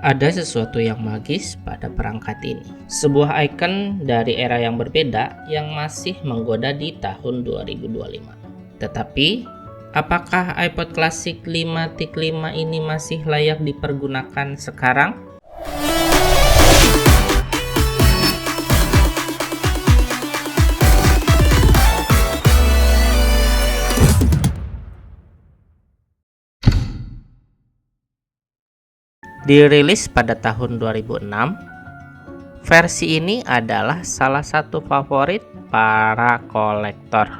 Ada sesuatu yang magis pada perangkat ini. Sebuah ikon dari era yang berbeda yang masih menggoda di tahun 2025. Tetapi, apakah iPod Classic 5.5 ini masih layak dipergunakan sekarang? Dirilis pada tahun 2006, versi ini adalah salah satu favorit para kolektor.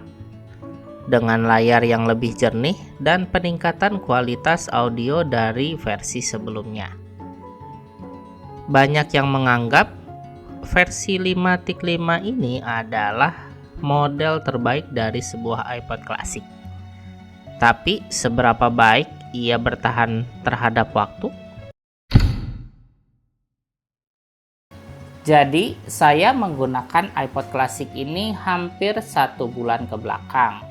Dengan layar yang lebih jernih dan peningkatan kualitas audio dari versi sebelumnya. Banyak yang menganggap versi 5.5 ini adalah model terbaik dari sebuah iPod Classic. Tapi seberapa baik ia bertahan terhadap waktu? Jadi, saya menggunakan iPod Classic ini hampir 1 bulan ke belakang.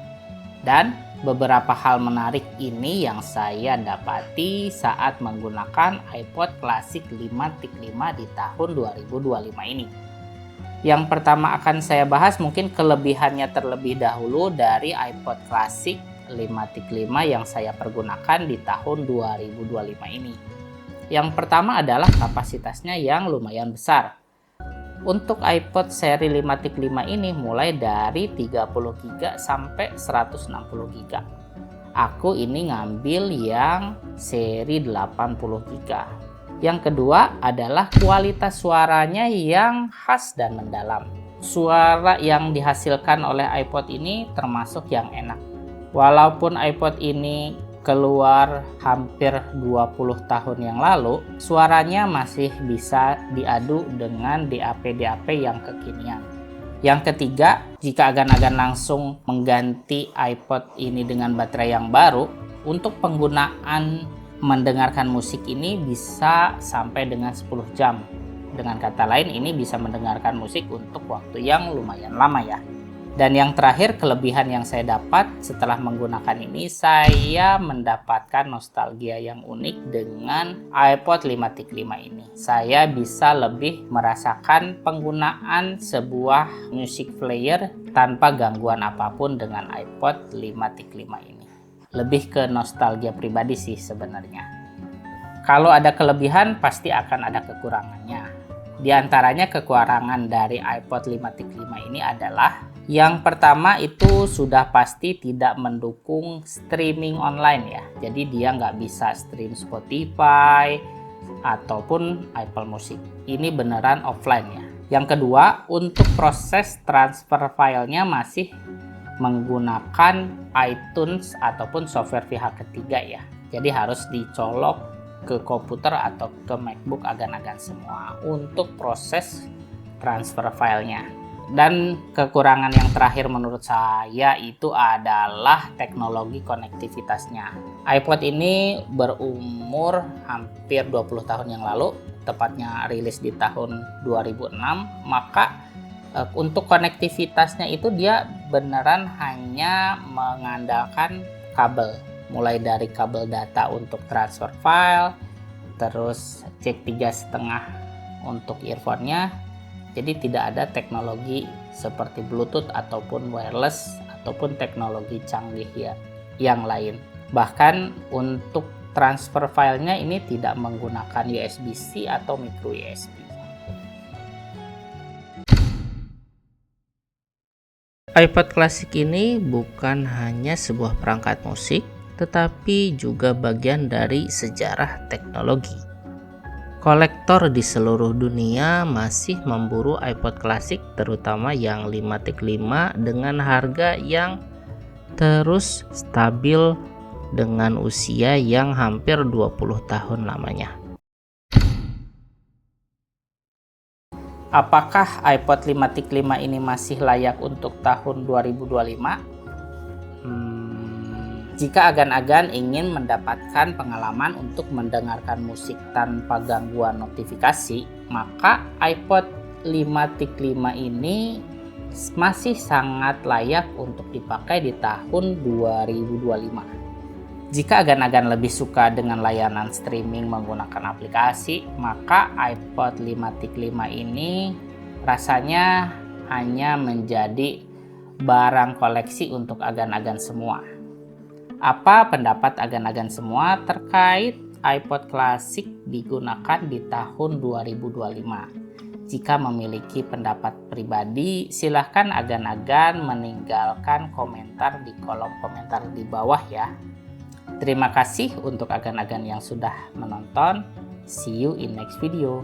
Dan beberapa hal menarik ini yang saya dapati saat menggunakan iPod Classic 5.5 di tahun 2025 ini. Yang pertama akan saya bahas mungkin kelebihannya terlebih dahulu dari iPod Classic 5.5 yang saya pergunakan di tahun 2025 ini. Yang pertama adalah kapasitasnya yang lumayan besar. Untuk iPod seri 5.5 ini mulai dari 30 GB sampai 160 GB. Aku ini ngambil yang seri 80 GB. Yang kedua adalah kualitas suaranya yang khas dan mendalam. Suara yang dihasilkan oleh iPod ini termasuk yang enak. Walaupun iPod ini keluar hampir 20 tahun yang lalu, suaranya masih bisa diadu dengan DAP-DAP yang kekinian. Yang ketiga, jika agan-agan langsung mengganti iPod ini dengan baterai yang baru, untuk penggunaan mendengarkan musik ini bisa sampai dengan 10 jam. Dengan kata lain, ini bisa mendengarkan musik untuk waktu yang lumayan lama ya. Dan yang terakhir, kelebihan yang saya dapat setelah menggunakan ini, saya mendapatkan nostalgia yang unik dengan iPod 5.5 ini. Saya bisa lebih merasakan penggunaan sebuah music player tanpa gangguan apapun dengan iPod 5.5 ini. Lebih ke nostalgia pribadi sih sebenarnya. Kalau ada kelebihan, pasti akan ada kekurangannya. Di antaranya kekurangan dari iPod 5.5 ini adalah yang pertama itu sudah pasti tidak mendukung streaming online ya. Jadi dia nggak bisa stream Spotify ataupun Apple Music. Ini beneran offline ya. Yang kedua, untuk proses transfer filenya masih menggunakan iTunes ataupun software pihak ketiga ya. Jadi harus dicolok ke komputer atau ke MacBook agan-agan semua untuk proses transfer filenya. Dan kekurangan yang terakhir menurut saya itu adalah teknologi konektivitasnya. iPod ini berumur hampir 20 tahun yang lalu, tepatnya rilis di tahun 2006, maka untuk konektivitasnya itu dia beneran hanya mengandalkan kabel. Mulai dari kabel data untuk transfer file, terus jack 3,5 untuk earphone-nya. Jadi tidak ada teknologi seperti Bluetooth ataupun wireless ataupun teknologi canggih ya yang lain. Bahkan untuk transfer filenya ini tidak menggunakan USB-C atau micro USB. iPod Classic ini bukan hanya sebuah perangkat musik, tetapi juga bagian dari sejarah teknologi. Kolektor di seluruh dunia masih memburu iPod Classic, terutama yang 5.5 dengan harga yang terus stabil dengan usia yang hampir 20 tahun lamanya. Apakah iPod 5.5 ini masih layak untuk tahun 2025? Jika agan-agan ingin mendapatkan pengalaman untuk mendengarkan musik tanpa gangguan notifikasi, maka iPod 5.5 ini masih sangat layak untuk dipakai di tahun 2025. Jika agan-agan lebih suka dengan layanan streaming menggunakan aplikasi, maka iPod 5.5 ini rasanya hanya menjadi barang koleksi untuk agan-agan semua. Apa pendapat agan-agan semua terkait iPod Classic digunakan di tahun 2025? Jika memiliki pendapat pribadi, silahkan agan-agan meninggalkan komentar di kolom komentar di bawah ya. Terima kasih untuk agan-agan yang sudah menonton. See you in next video.